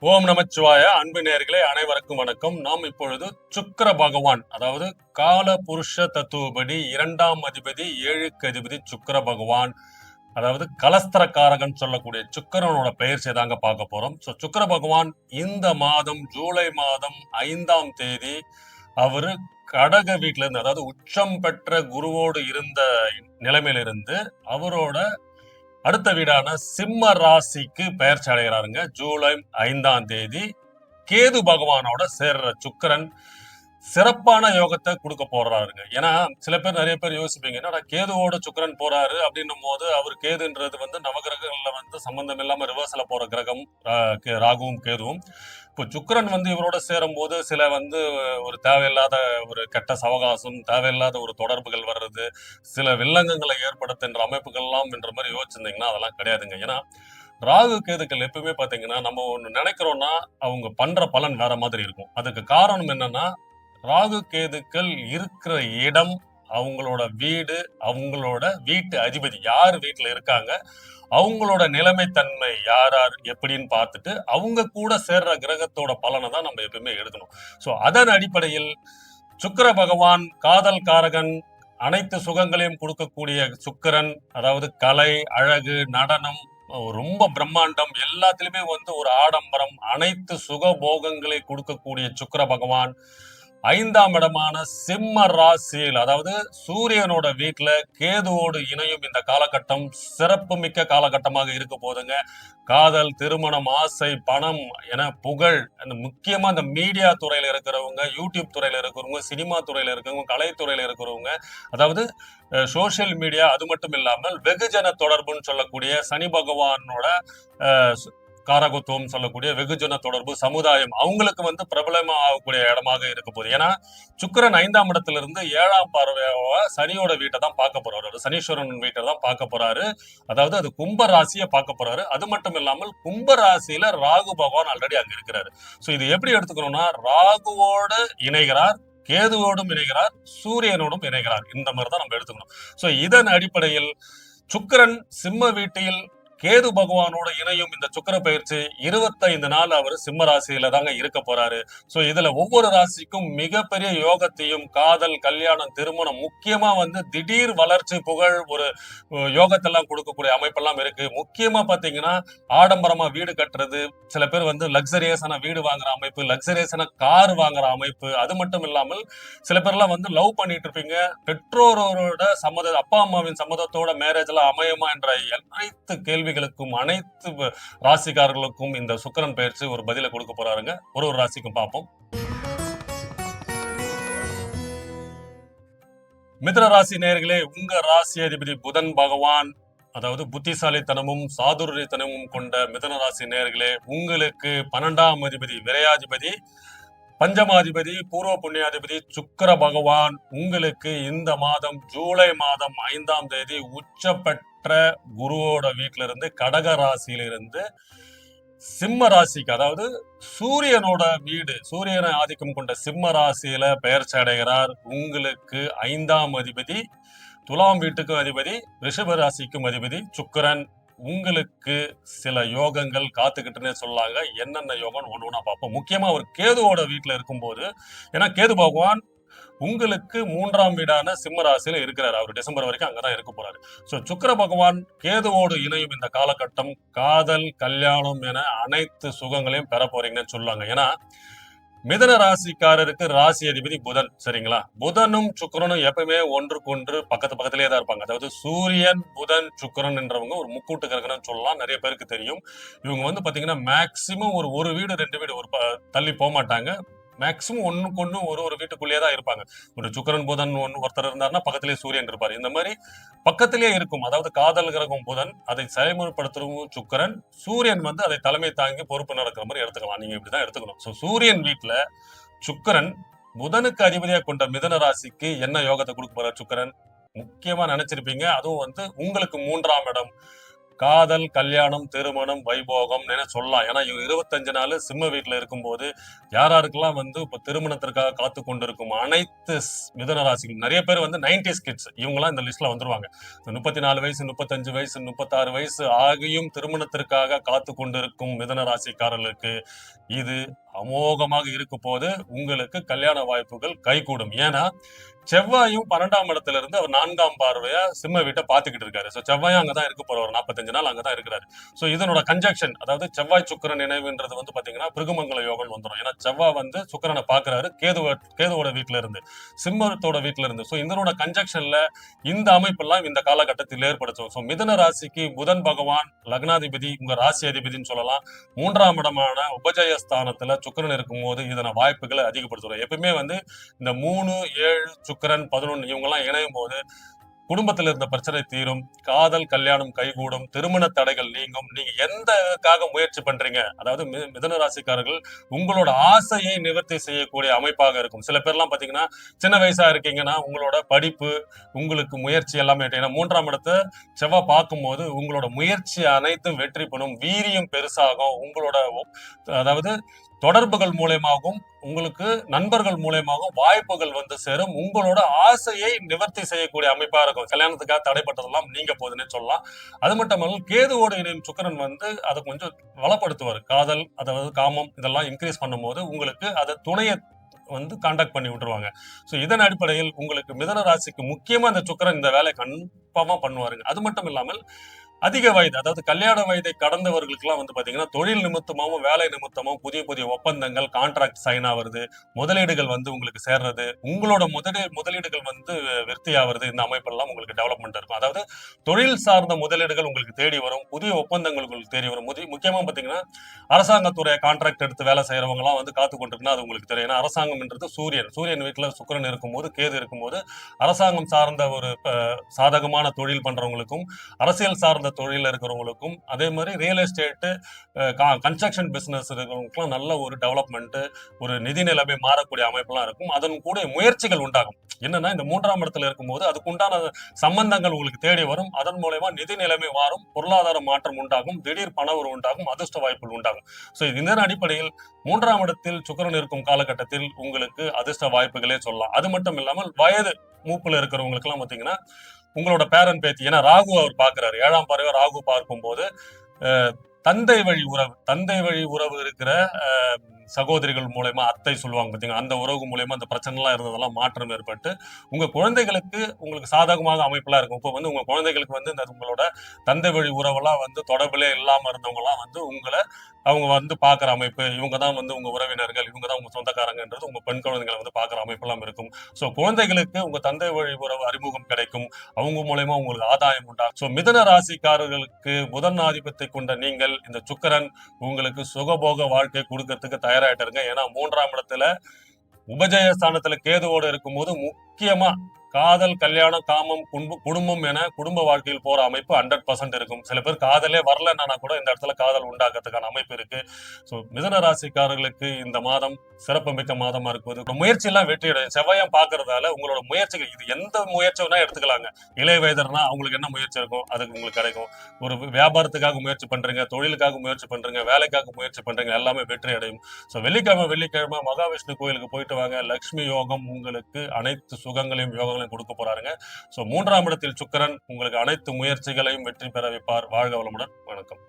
ஓம் நமச்சிவாய. அன்பு நேயர்களே அனைவருக்கும் வணக்கம். நாம் இப்பொழுது சுக்கிர பகவான், அதாவது கால புருஷ தத்துவப்படி 2ஆம் அதிபதி 7க்கு அதிபதி சுக்கிர பகவான், அதாவது கலஸ்திரக்காரகன் சொல்லக்கூடிய சுக்கிரனோட பெயர்ச்சியை தாங்க பார்க்க போறோம். சுக்கிர பகவான் இந்த மாதம் ஜூலை மாதம் 5ஆம் தேதி அவரு கடக வீட்டுல இருந்து, அதாவது உச்சம் பெற்ற குருவோடு இருந்த நிலைமையிலிருந்து அவரோட அடுத்த வீடான சிம்ம ராசிக்கு பெயர்ச்சி அடைகிறாருங்க. ஜூலை 5ஆம் தேதி கேது பகவானோட சேர்ற சுக்கிரன் சிறப்பான யோகத்தை கொடுக்க போறாருங்க. ஏன்னா சில பேர் நிறைய பேர் யோசிப்பீங்க, என்னடா கேதுவோட சுக்கிரன் போறாரு அப்படின்னும் போது, அவர் கேதுன்றது நவகிரகங்கள்ல சம்பந்தம் இல்லாம ரிவர்ஸ்ல போற கிரகம் ராகுவும் கேதுவும். இப்போ சுக்கிரன் இவரோட சேரும் போது சில ஒரு தேவையில்லாத ஒரு கெட்ட சவகாசம், தேவையில்லாத ஒரு தொடர்புகள் வர்றது, சில வில்லங்கங்களை ஏற்படுத்துகின்ற அமைப்புகள்லாம் என்ற மாதிரி யோசிச்சிருந்தீங்கன்னா அதெல்லாம் கிடையாதுங்க. ஏன்னா ராகு கேதுக்கள் எப்பவுமே பாத்தீங்கன்னா, நம்ம ஒண்ணு நினைக்கிறோம்னா அவங்க பண்ற பலன் வேற மாதிரி இருக்கும். அதுக்கு காரணம் என்னன்னா, ராகு கேதுக்கள் இருக்கிற இடம், அவங்களோட வீடு, அவங்களோட வீட்டு அதிபதி யார் வீட்டுல இருக்காங்க, அவங்களோட நிலைமைத்தன்மை யார் யார் எப்படின்னு பார்த்துட்டு அவங்க கூட சேர்ற கிரகத்தோட பலனை தான் நம்ம எப்பவுமே எடுக்கணும். சோ அதன் அடிப்படையில் சுக்கிர பகவான் காதல் காரகன், அனைத்து சுகங்களையும் கொடுக்கக்கூடிய சுக்கிரன், அதாவது கலை, அழகு, நடனம், ரொம்ப பிரம்மாண்டம், எல்லாத்திலுமே ஒரு ஆடம்பரம், அனைத்து சுக போகங்களை கொடுக்கக்கூடிய சுக்கிர பகவான் 5ஆம் இடமான சிம்ம ராசியில், அதாவது சூரியனோட வீட்டுல கேதுவோடு இணையும் இந்த காலகட்டம் சிறப்பு மிக்க காலகட்டமாக இருக்க போதுங்க. காதல், திருமணம், ஆசை, பணம் என புகழ், முக்கியமா இந்த மீடியா துறையில இருக்கிறவங்க, யூடியூப் துறையில இருக்கிறவங்க, சினிமா துறையில இருக்கிறவங்க, கலைத்துறையில இருக்கிறவங்க, அதாவது சோசியல் மீடியா, அது மட்டும் இல்லாமல் வெகுஜன தொடர்புன்னு சொல்லக்கூடிய சனி பகவானோட காரகத்துவம் சொல்லக்கூடிய வெகுஜன தொடர்பு சமுதாயம், அவங்களுக்கு பிரபலமா ஆகக்கூடிய இடமாக இருக்க போகுது. ஏன்னா சுக்கிரன் 5ஆம் இடத்துல இருந்து 7ஆம் பார்வையாக சனியோட வீட்டை தான் பார்க்க போறாரு, சனீஸ்வரன் வீட்டை தான் பார்க்க போறாரு. அதாவது அது கும்ப ராசியை பார்க்க போறாரு. அது மட்டும் இல்லாமல் கும்ப ராசியில ராகு பகவான் ஆல்ரெடி அங்க இருக்கிறாரு. சோ இது எப்படி எடுத்துக்கணும்னா, ராகுவோடு இணைகிறார், கேதுவோடும் இணைகிறார், சூரியனோடும் இணைகிறார். இந்த மாதிரி தான் நம்ம எடுத்துக்கணும். சோ இதன் அடிப்படையில் சுக்கிரன் சிம்ம வீட்டில் கேது பகவானோட இணையும் இந்த சுக்கிர பயிற்சி 25 நாள் அவர் சிம்ம ராசியில தாங்க இருக்க போறாரு. சோ இதுல ஒவ்வொரு ராசிக்கும் மிகப்பெரிய யோகத்தையும், காதல், கல்யாணம், திருமணம், முக்கியமா திடீர் வளர்ச்சி, புகழ், ஒரு யோகத்தெல்லாம் கொடுக்கக்கூடிய அமைப்பெல்லாம் இருக்கு. முக்கியமா பாத்தீங்கன்னா ஆடம்பரமா வீடு கட்டுறது, சில பேர் லக்ஸரியஸான வீடு வாங்குற அமைப்பு, லக்ஸரியஸான கார் வாங்குற அமைப்பு, அது மட்டும் இல்லாமல் சில பேர்லாம் லவ் பண்ணிட்டு இருப்பீங்க, பெற்றோரோட சம்மத, அப்பா அம்மாவின் சம்மதத்தோட மேரேஜ் எல்லாம் அமையுமா என்ற அனைத்து கேள்விகளுக்கும், அனைத்து ராசிக்காரர்களுக்கும் இந்த சுக்கிரன் பயிற்சி ஒரு பதிலை கொடுக்க போறாருங்க. ஒரு ராசிக்கும் பார்ப்போம். மிதுன ராசி நேயர்களே, உங்க ராசி அதிபதி புதன் பகவான், அதாவது புத்திசாலித்தனமும் சாதுரியத்தனமும் கொண்ட மிதுன ராசி நேயர்களே, உங்களுக்கு 12ஆம் அதிபதி விரையாதிபதி, பஞ்சமாதிபதி, பூர்வ புண்ணியாதிபதி சுக்கிர பகவான் உங்களுக்கு இந்த மாதம் ஜூலை மாதம் 5ஆம் தேதி உச்சப்பட்ட குருவோட வீட்டில இருந்து கடக ராசியிலிருந்து சிம்ம ராசிக்கு, அதாவது சூரியனோட வீடு, சூரியனை ஆதிக்கம் கொண்ட சிம்ம ராசியில பெயர்ச்சி அடைகிறார். உங்களுக்கு 5ஆம் அதிபதி, துலாம் வீட்டுக்கும் அதிபதி, ரிஷப ராசிக்கும் அதிபதி சுக்கிரன். உங்களுக்கு சில யோகங்கள் காத்துக்கிட்டுன்னே சொல்லாங்க. என்னென்ன யோகம் ஒண்ணு பார்ப்போம். முக்கியமா ஒரு கேதுவோட வீட்டுல இருக்கும்போது, ஏன்னா கேது பகவான் உங்களுக்கு 3ஆம் வீடான சிம்ம ராசியில இருக்கிறாரு. அவர் டிசம்பர் வரைக்கும் அங்கதான் இருக்க போறாரு. சோ சுக்கிர பகவான் கேதுவோடு இணையும் இந்த காலகட்டம் காதல், கல்யாணம் என அனைத்து சுகங்களையும் பெற போறீங்கன்னு சொல்லுவாங்க. ஏன்னா மிதன ராசிக்காரருக்கு ராசி அதிபதி புதன், சரிங்களா? புதனும் சுக்கிரனும் எப்பவுமே ஒன்றுக்கொன்று பக்கத்திலேயே தான் இருப்பாங்க. அதாவது சூரியன், புதன், சுக்கிரன் என்றவங்க ஒரு முக்கூட்டு கிரகம்னு சொல்லலாம். நிறைய பேருக்கு தெரியும். இவங்க பாத்தீங்கன்னா மேக்சிமம் ஒரு வீடு 2 வீடு ஒரு தள்ளி போக மாட்டாங்க. மேக்சிமம் ஒண்ணுக்கு ஒண்ணு ஒரு வீட்டுக்குள்ளேயே தான் இருப்பாங்க. ஒரு சுக்கிரன் புதன் ஒருத்தர் இருந்தாருன்னா பக்கத்திலேயே சூரியன் இருப்பாரு. இந்த மாதிரி பக்கத்திலேயே இருக்கும். அதாவது காதல் கிரகம் புதன், அதை செயல்முறைப்படுத்துறவும் சுக்கிரன், சூரியன் அதை தலைமை தாங்கி பொறுப்பு நடக்கிற மாதிரி எடுத்துக்கலாம். நீங்க இப்படிதான் எடுத்துக்கணும். சோ சூரியன் வீட்டுல சுக்கிரன் புதனுக்கு அதிபதியா கொண்ட மிதுன ராசிக்கு என்ன யோகத்தை கொடுக்க போறார் சுக்கிரன்? முக்கியமா நினைச்சிருப்பீங்க, அதுவும் உங்களுக்கு 3ஆம் இடம், காதல், கல்யாணம், திருமணம், வைபோகம் என சொல்லலாம். ஏன்னா 25 நாள் சிம்ம வீட்டுல இருக்கும்போது யார் யாருக்கெல்லாம் வந்து இப்ப திருமணத்திற்காக காத்து கொண்டிருக்கும் அனைத்து மிதுன ராசிகள் நிறைய பேர் வந்து 90s கிட்ஸ் இவங்கெல்லாம் இந்த லிஸ்ட்ல வந்துருவாங்க. 34 வயசு, 35 வயசு, 36 வயசு ஆகியும் திருமணத்திற்காக காத்து கொண்டிருக்கும் மிதுன ராசிக்காரர்களுக்கு இது அமோகமாக இருக்க போது உங்களுக்கு கல்யாண வாய்ப்புகள் கைகூடும். ஏன்னா செவ்வாயும் 12ஆம் இடத்துல இருந்து அவர் 4ஆம் பார்வையா சிம்ம வீட்டை பாத்துக்கிட்டு இருக்காரு. சோ செவ்வாயும் அங்கதான் இருக்க போறாரு, 45 நாள் அங்கதான் இருக்கிறாரு. சோ இதனோட கன்ஜக்ஷன், அதாவது செவ்வாய் சுக்கிரன் நினைவுன்றது வந்து பாத்தீங்கன்னா பிருகுமங்கல யோகம் வந்துடும். ஏன்னா செவ்வாய் வந்து சுக்கிரனை பாக்குறாரு கேதுவோட வீட்டுல இருந்து, சிம்மத்தோட வீட்டுல இருந்து. சோ இதனோட கன்ஜக்ஷன்ல இந்த அமைப்பெல்லாம் இந்த காலகட்டத்தில் ஏற்படுத்தும். சோ மிதுன ராசிக்கு புதன் பகவான் லக்னாதிபதி, உங்க ராசி அதிபதினு சொல்லலாம், 3ஆம் இடமான உபஜயஸ்தானத்துல சுக்கிரன் இருக்கும் போது இதன வாய்ப்புகளை அதிகப்படுத்தும். எப்பவுமே வந்து இந்த 3, 7, சுக்கிரன் 11 இவங்க எல்லாம் இணையும் போது குடும்பத்தில் இருந்த பிரச்சனை தீரும், காதல் கல்யாணம் கைகூடும், திருமண தடைகள் நீங்கும். நீங்க எந்தக்காக முயற்சி பண்றீங்க, அதாவது மிதுன ராசிக்காரர்கள் உங்களோட ஆசையை நிவர்த்தி செய்யக்கூடிய அமைப்பாக இருக்கும். சில பேர்லாம் பாத்தீங்கன்னா சின்ன வயசா இருக்கீங்கன்னா உங்களோட படிப்பு, உங்களுக்கு முயற்சி எல்லாமே, ஏன்னா 3ஆம் இடத்தை செவ்வாய் பார்க்கும் போது உங்களோட முயற்சி அனைத்தும் வெற்றி பெறும், வீரியம் பெருசாகும். உங்களோட அதாவது தொடர்புகள் மூலயமாகவும் உங்களுக்கு நண்பர்கள் மூலயமாகவும் வாய்ப்புகள் வந்து சேரும். உங்களோட ஆசையை நிவர்த்தி செய்யக்கூடிய அமைப்பா இருக்கும். கல்யாணத்துக்காக தடைப்பட்டதெல்லாம் நீங்க போகுதுன்னு சொல்லலாம். அது மட்டும் இல்லாமல் கேதுவோடு இணையும் சுக்கிரன் வந்து அதை கொஞ்சம் வளப்படுத்துவார். காதல், அதாவது காமம் இதெல்லாம் இன்க்ரீஸ் பண்ணும் போது உங்களுக்கு அதை துணையை வந்து கான்டாக்ட் பண்ணி விட்டுருவாங்க. சோ இதன் அடிப்படையில் உங்களுக்கு மிதுன ராசிக்கு முக்கியமா இந்த சுக்கிரன் இந்த வேலை கன்ஃபார்மா பண்ணுவாருங்க. அது மட்டும் இல்லாமல் அதிக வயது, அதாவது கல்யாண வயதை கடந்தவர்களுக்கு எல்லாம் வந்து பாத்தீங்கன்னா தொழில் நிமித்தமாவும் வேலை நிமித்தமாவும் புதிய புதிய ஒப்பந்தங்கள், கான்ட்ராக்ட் சைன் ஆகுறது, முதலீடுகள் வந்து உங்களுக்கு சேர்றது, உங்களோட முதலீடுகள் வந்து விருத்தி ஆகுறது, இந்த அமைப்பெல்லாம் உங்களுக்கு டெவலப்மெண்ட் இருக்கும். அதாவது தொழில் சார்ந்த முதலீடுகள் உங்களுக்கு தேடி வரும், புதிய ஒப்பந்தங்கள் உங்களுக்கு தேடி வரும். முக்கியமா பாத்தீங்கன்னா அரசாங்கத்துறை கான்ட்ராக்ட் எடுத்து வேலை செய்யறவங்க எல்லாம் வந்து காத்து கொண்டிருக்குன்னா அது உங்களுக்கு தெரியும். ஏன்னா அரசாங்கம்ன்றது சூரியன் வீட்டுல சுக்கிரன் இருக்கும்போது, கேது இருக்கும்போது அரசாங்கம் சார்ந்த ஒரு சாதகமான தொழில் பண்றவங்களுக்கும், அரசியல் சார்ந்த தொழில இருக்கிறவங்களுக்கும், அதே மாதிரி ரியல் எஸ்டேட், கன்ஸ்ட்ரக்ஷன் பிசினஸ் இருக்கிறவங்களுக்கும் நல்ல ஒரு டெவலப்மெண்ட், ஒரு நிதி நிலைமை மாறக்கூடிய அமைப்பெல்லாம் இருக்கும். அதன் கூட முயற்சிகள் உண்டாகும். என்னன்னா இந்த 3ஆம் இடத்துல இருக்கும்போது அதுக்குண்டான சம்பந்தங்கள் உங்களுக்கு தேடி வரும். அதன் மூலமா நிதி நிலைமை மாறும், பொருளாதார மாற்றம் உண்டாகும், திடீர் பண உறவு உண்டாகும், அதிர்ஷ்ட வாய்ப்புகள் உண்டாகும். சோ இதன் அடிப்படையில் 3ஆம் இடத்தில் சுக்கிரன் இருக்கும் காலகட்டத்தில் உங்களுக்கு அதிர்ஷ்ட வாய்ப்புகளே சொல்லலாம். அது மட்டும் இல்லாமல் வயது மூப்புல இருக்கிறவங்களுக்கு எல்லாம் பாத்தீங்கன்னா உங்களோட பேரன் பேத்தி, ஏன்னா ராகு அவர் பாக்குறாரு, 7ஆம் பார்வை ராகு பார்க்கும் போது தந்தை வழி உறவு இருக்கிற சகோதரிகள் மூலயமா, அத்தை சொல்லுவாங்க பாத்தீங்கன்னா, அந்த உறவு மூலயமா அந்த பிரச்சனை எல்லாம் இருந்ததெல்லாம் மாற்றம் ஏற்பட்டு உங்க குழந்தைகளுக்கு உங்களுக்கு சாதகமாக அமைப்பெல்லாம் இருக்கும். இப்போ வந்து உங்க குழந்தைகளுக்கு வந்து இந்த உங்களோட தந்தை வழி உறவெல்லாம் வந்து தொடர்பிலே இல்லாம இருந்தவங்க எல்லாம் வந்து உங்களை அவங்க வந்து பாக்குற அமைப்பு, இவங்க தான் வந்து உங்க உறவினர்கள், இவங்க தான் உங்க சொந்தக்காரங்கன்றது உங்க பெண் குழந்தைகளை வந்து பாக்குற அமைப்பு எல்லாம் இருக்கும். சோ குழந்தைகளுக்கு உங்க தந்தை வழி உறவு அறிமுகம் கிடைக்கும், அவங்க மூலயமா உங்களுக்கு ஆதாயம் உண்டாகும். சோ மிதுன ராசிக்காரர்களுக்கு புதன் ஆதிபத்தை கொண்ட நீங்கள் இந்த சுக்கிரன் உங்களுக்கு சுகபோக வாழ்க்கை கொடுக்கறதுக்கு தயாராயிட்டு இருங்க. ஏன்னா 3ஆம் இடத்துல உபஜயஸ்தானத்துல கேதுவோடு இருக்கும்போது முக்கியமா காதல், கல்யாணம், காமம், குடும்பம் என குடும்ப வாழ்க்கையில் போற அமைப்பு 100% இருக்கும். சில பேர் காதலே வரலன்னா கூட இந்த இடத்துல காதல் உண்டாக்குறதுக்கான அமைப்பு இருக்கு. சோ மிதுன ராசிக்காரர்களுக்கு இந்த மாதம் சிறப்பு மிக்க மாதமா இருக்குது. முயற்சி எல்லாம் வெற்றி அடையும். செவ்வாயம் பாக்குறதால உங்களோட முயற்சிகள், இது எந்த முயற்சி வேணா எடுத்துக்கலாங்க. இளைய வயதர்னா அவங்களுக்கு என்ன முயற்சி இருக்கும் அதுக்கு உங்களுக்கு கிடைக்கும். ஒரு வியாபாரத்துக்காக முயற்சி பண்றீங்க, தொழிலுக்காக முயற்சி பண்றீங்க, வேலைக்காக முயற்சி பண்றீங்க, எல்லாமே வெற்றி அடையும். சோ வெள்ளிக்கிழமை மகாவிஷ்ணு கோயிலுக்கு போயிட்டு வாங்க. லட்சுமி யோகம் உங்களுக்கு அனைத்து சுகங்களையும் யோகங்களையும் கொடுக்க போறாருங்க. சோ 3ஆம் இடத்தில் சுக்கிரன் உங்களுக்கு அனைத்து முயற்சிகளையும் வெற்றி பெற வைப்பார். வாழ்க வளமுடன். வணக்கம்.